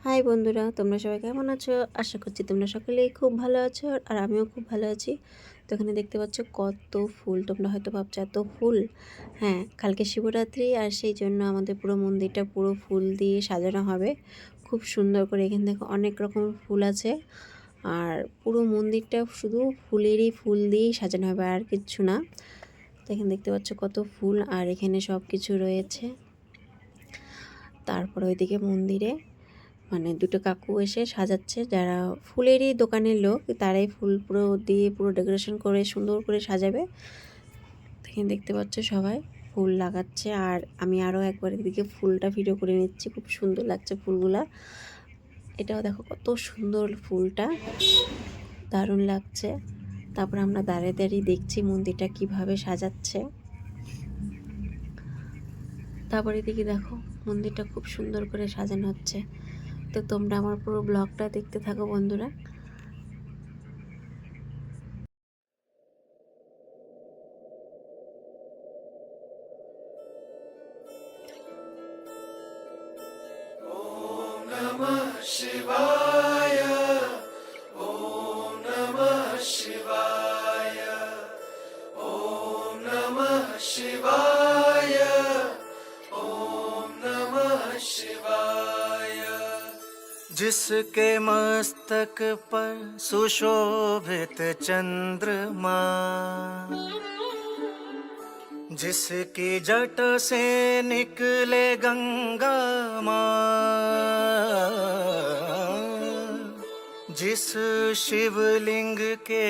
High বন্ধুরা, তোমরা সবাই কেমন আছো? আশা করছি তোমরা সকলেই খুব ভালো আছো আর আমিও খুব ভালো আছি। তো এখানে দেখতে পাচ্ছ কত ফুল। তোমরা হয়তো ভাবছো এত ফুল। হ্যাঁ, কালকে শিবরাত্রি আর সেই জন্য আমাদের পুরো মন্দিরটা পুরো ফুল দিয়ে সাজানো হবে খুব সুন্দর করে। এখানে দেখো অনেক রকম ফুল আছে আর পুরো মন্দিরটা শুধু ফুলেরই ফুল দিয়েই সাজানো হবে, আর কিচ্ছু না। তো এখানে দেখতে পাচ্ছ কত ফুল আর এখানে সব কিছু রয়েছে। তারপর ওইদিকে মন্দিরে মানে দুটো কাকু এসে সাজাচ্ছে, যারা ফুলেরই দোকানের লোক, তারাই ফুল পুরো দিয়ে পুরো ডেকোরেশন করে সুন্দর করে সাজাবে। এখানে দেখতে পাচ্ছ সবাই ফুল লাগাচ্ছে আর আমি আরও একবার এদিকে ফুলটা ভিডিও করে নিচ্ছি। খুব সুন্দর লাগছে ফুলগুলা। এটাও দেখো কত সুন্দর ফুলটা, দারুণ লাগছে। তারপর আমরা দাঁড়িয়ে দাঁড়িয়ে দেখছি মন্দিরটা কিভাবে সাজাচ্ছে। তারপর এদিকে দেখো মন্দিরটা খুব সুন্দর করে সাজানো হচ্ছে। তো তোমরা আমার পুরো ব্লগটা দেখতে থাকো বন্ধুরা। शिवाय ॐ नमः शिवाय ॐ नमः शिवाय ॐ नमः शिवाय। जिसके मस्तक पर सुशोभित चंद्रमा, जिसकी जट से निकले गंगा माँ, जिस शिवलिंग के